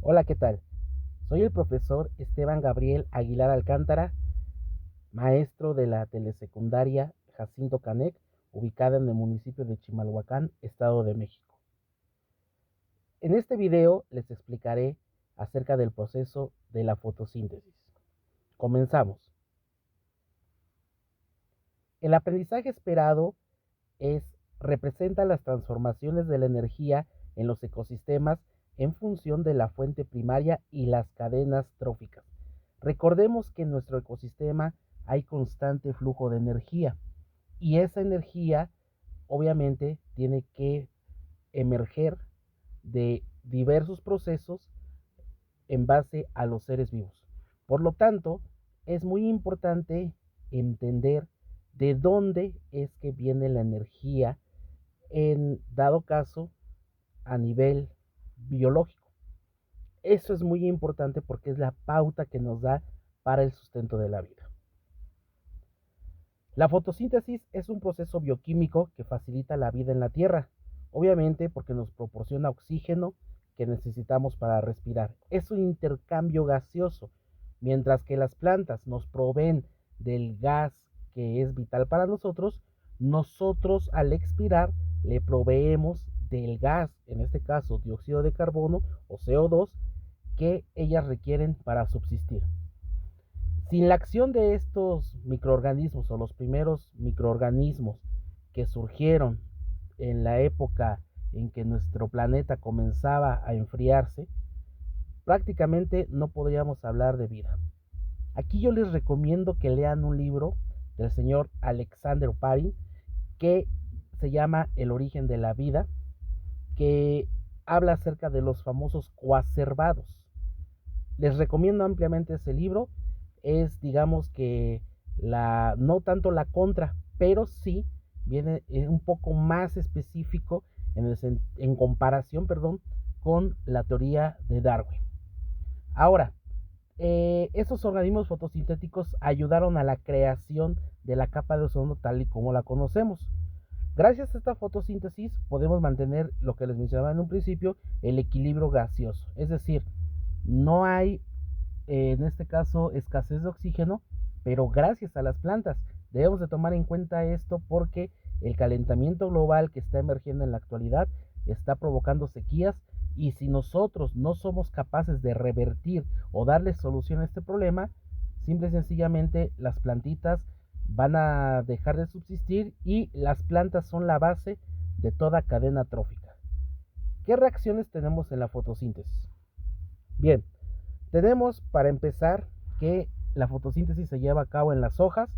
Hola, ¿qué tal? Soy el profesor Esteban Gabriel Aguilar Alcántara, maestro de la telesecundaria Jacinto Canec, ubicada en el municipio de Chimalhuacán, Estado de México. En este video les explicaré acerca del proceso de la fotosíntesis. Comenzamos. El aprendizaje esperado representa las transformaciones de la energía en los ecosistemas en función de la fuente primaria y las cadenas tróficas. Recordemos que en nuestro ecosistema hay constante flujo de energía y esa energía obviamente tiene que emerger de diversos procesos en base a los seres vivos. Por lo tanto, es muy importante entender de dónde es que viene la energía en dado caso a nivel biológico. Eso es muy importante porque es la pauta que nos da para el sustento de la vida. La fotosíntesis es un proceso bioquímico que facilita la vida en la Tierra, obviamente porque nos proporciona oxígeno que necesitamos para respirar. Es un intercambio gaseoso, mientras que las plantas nos proveen del gas que es vital para nosotros, nosotros al expirar le proveemos del gas, en este caso dióxido de carbono o CO2, que ellas requieren para subsistir. Sin la acción de estos microorganismos o los primeros microorganismos que surgieron en la época en que nuestro planeta comenzaba a enfriarse, prácticamente no podríamos hablar de vida. Aquí yo les recomiendo que lean un libro del señor Alexander Parin que se llama El origen de la vida, que habla acerca de los famosos coacervados. Les recomiendo ampliamente ese libro. Es, digamos que, no tanto la contra, pero sí viene un poco más específico en comparación, con la teoría de Darwin. Ahora, estos organismos fotosintéticos ayudaron a la creación de la capa de ozono tal y como la conocemos. Gracias a esta fotosíntesis podemos mantener lo que les mencionaba en un principio, el equilibrio gaseoso. Es decir, no hay en este caso escasez de oxígeno, pero gracias a las plantas. Debemos de tomar en cuenta esto porque el calentamiento global que está emergiendo en la actualidad está provocando sequías y si nosotros no somos capaces de revertir o darle solución a este problema, simple y sencillamente las plantitas van a dejar de subsistir y las plantas son la base de toda cadena trófica. ¿Qué reacciones tenemos en la fotosíntesis? Bien, tenemos para empezar que la fotosíntesis se lleva a cabo en las hojas.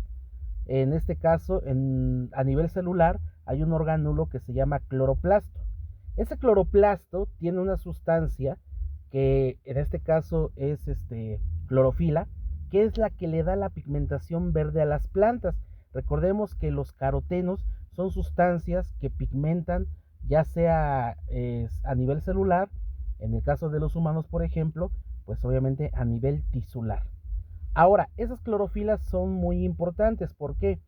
En este caso, a nivel celular, hay un orgánulo que se llama cloroplasto. Ese cloroplasto tiene una sustancia que en este caso es clorofila, que es la que le da la pigmentación verde a las plantas. Recordemos que los carotenos son sustancias que pigmentan ya sea a nivel celular, en el caso de los humanos, por ejemplo, pues obviamente a nivel tisular. Ahora, esas clorofilas son muy importantes. ¿Por qué?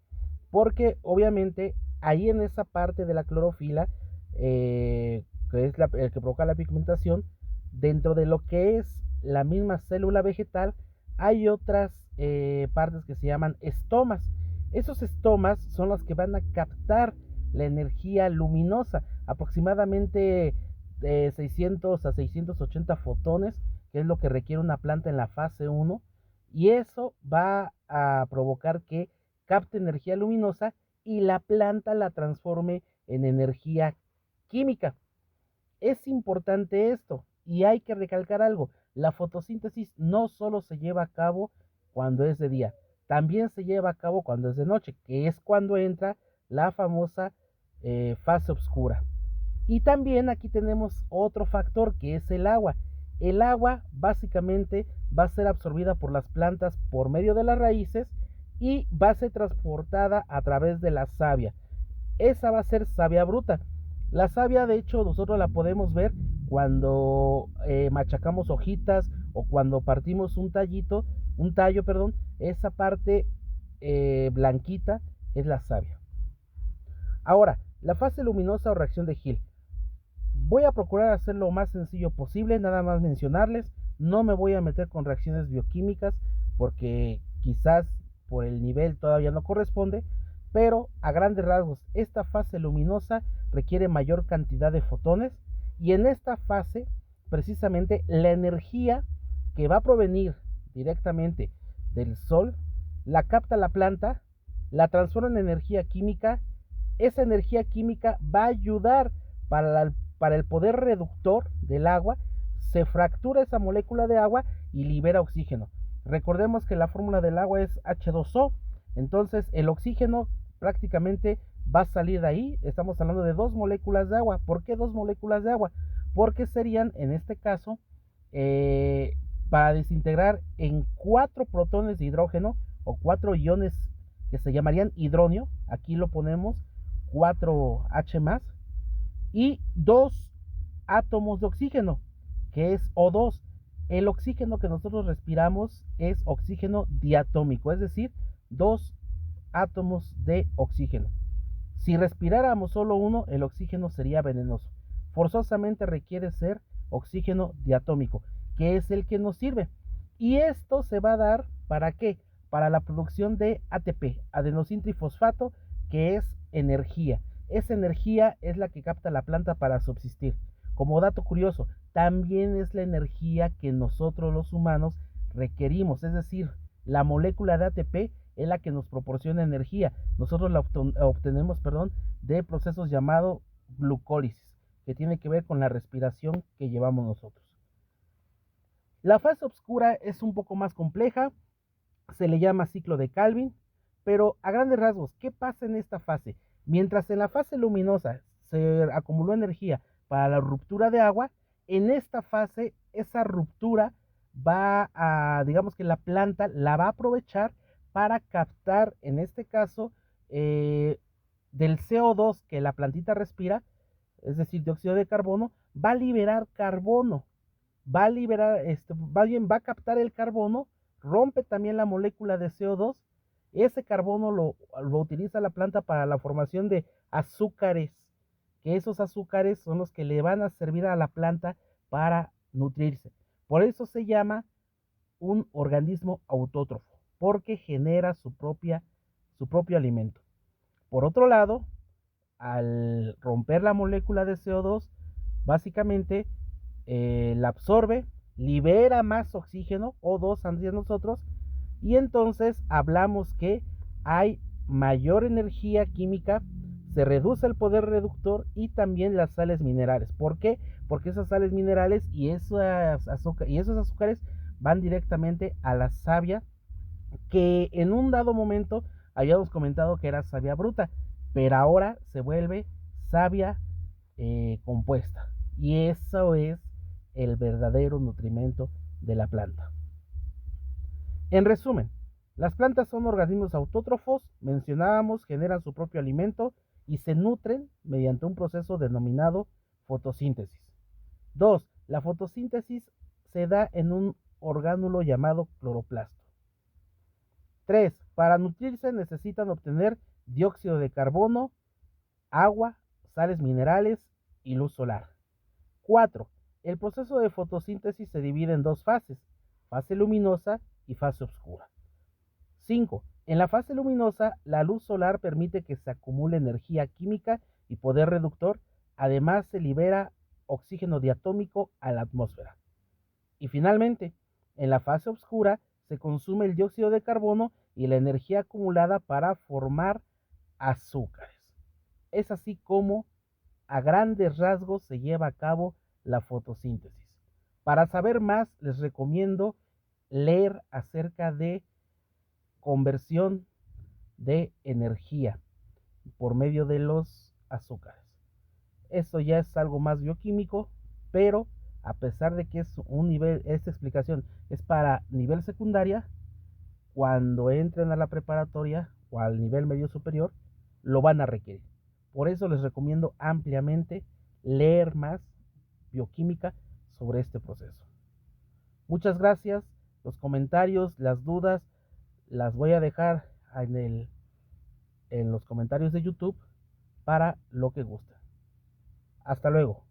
Porque obviamente ahí en esa parte de la clorofila, que es el que provoca la pigmentación, dentro de lo que es la misma célula vegetal, hay otras partes que se llaman estomas. Esos estomas son los que van a captar la energía luminosa, aproximadamente de 600 a 680 fotones, que es lo que requiere una planta en la fase 1, y eso va a provocar que capte energía luminosa y la planta la transforme en energía química. Es importante esto y hay que recalcar algo, la fotosíntesis no solo se lleva a cabo cuando es de día, también se lleva a cabo cuando es de noche, que es cuando entra la famosa fase oscura. Y también aquí tenemos otro factor que es el agua. El agua básicamente va a ser absorbida por las plantas por medio de las raíces y va a ser transportada a través de la savia. Esa va a ser savia bruta. La savia, de hecho, nosotros la podemos ver cuando machacamos hojitas o cuando partimos un tallo, perdón, esa parte blanquita es la savia. Ahora, la fase luminosa o reacción de Hill. Voy a procurar hacer lo más sencillo posible, nada más mencionarles, no me voy a meter con reacciones bioquímicas porque quizás por el nivel todavía no corresponde, pero a grandes rasgos esta fase luminosa requiere mayor cantidad de fotones y en esta fase precisamente la energía que va a provenir directamente del sol la capta la planta, la transforma en energía química. Esa energía química va a ayudar para el poder reductor del agua, se fractura esa molécula de agua y libera oxígeno. Recordemos que la fórmula del agua es H2O, entonces el oxígeno prácticamente va a salir de ahí. Estamos hablando de dos moléculas de agua. ¿Por qué dos moléculas de agua? Porque serían, en este caso, para desintegrar en 4 protones de hidrógeno o 4 iones que se llamarían hidronio, aquí lo ponemos 4H más, y 2 átomos de oxígeno, que es O2. El oxígeno que nosotros respiramos es oxígeno diatómico, es decir, 2 átomos de oxígeno. Si respiráramos solo uno, el oxígeno sería venenoso. Forzosamente requiere ser oxígeno diatómico, que es el que nos sirve. Y esto se va a dar, ¿para qué? Para la producción de ATP, adenosíntrifosfato, que es energía. Esa energía es la que capta la planta para subsistir. Como dato curioso, también es la energía que nosotros los humanos requerimos, es decir, la molécula de ATP es la que nos proporciona energía. Nosotros la obtenemos, de procesos llamados glucólisis, que tiene que ver con la respiración que llevamos nosotros. La fase oscura es un poco más compleja, se le llama ciclo de Calvin, pero a grandes rasgos, ¿qué pasa en esta fase? Mientras en la fase luminosa se acumuló energía para la ruptura de agua, en esta fase esa ruptura va a, digamos que la planta la va a aprovechar para captar, en este caso, del CO2 que la plantita respira, es decir, dióxido de carbono, va a liberar carbono, va a liberar, va a captar el carbono, rompe también la molécula de CO2, ese carbono lo utiliza la planta para la formación de azúcares, que esos azúcares son los que le van a servir a la planta para nutrirse. Por eso se llama un organismo autótrofo, porque genera su propio alimento. Por otro lado, al romper la molécula de CO2, básicamente la absorbe, libera más oxígeno, O2 hacia nosotros, y entonces hablamos que hay mayor energía química, se reduce el poder reductor y también las sales minerales. ¿Por qué? Porque esas sales minerales y esos azúcares van directamente a la savia, que en un dado momento habíamos comentado que era savia bruta, pero ahora se vuelve savia compuesta. Y eso es el verdadero nutrimento de la planta. En resumen, las plantas son organismos autótrofos, mencionábamos, generan su propio alimento y se nutren mediante un proceso denominado fotosíntesis. 2. La fotosíntesis se da en un orgánulo llamado cloroplasto. 3. Para nutrirse necesitan obtener dióxido de carbono, agua, sales minerales y luz solar. 4. El proceso de fotosíntesis se divide en dos fases, fase luminosa y fase oscura. 5. En la fase luminosa, la luz solar permite que se acumule energía química y poder reductor, además se libera oxígeno diatómico a la atmósfera. Y finalmente, en la fase oscura se consume el dióxido de carbono y la energía acumulada para formar azúcares. Es así como a grandes rasgos se lleva a cabo la fotosíntesis. Para saber más, les recomiendo leer acerca de conversión de energía por medio de los azúcares. Esto ya es algo más bioquímico, pero a pesar de que es un nivel, esta explicación es para nivel secundaria, cuando entren a la preparatoria o al nivel medio superior, lo van a requerir. Por eso les recomiendo ampliamente leer más bioquímica sobre este proceso. Muchas gracias. Los comentarios, las dudas, las voy a dejar en los comentarios de YouTube para lo que guste. Hasta luego.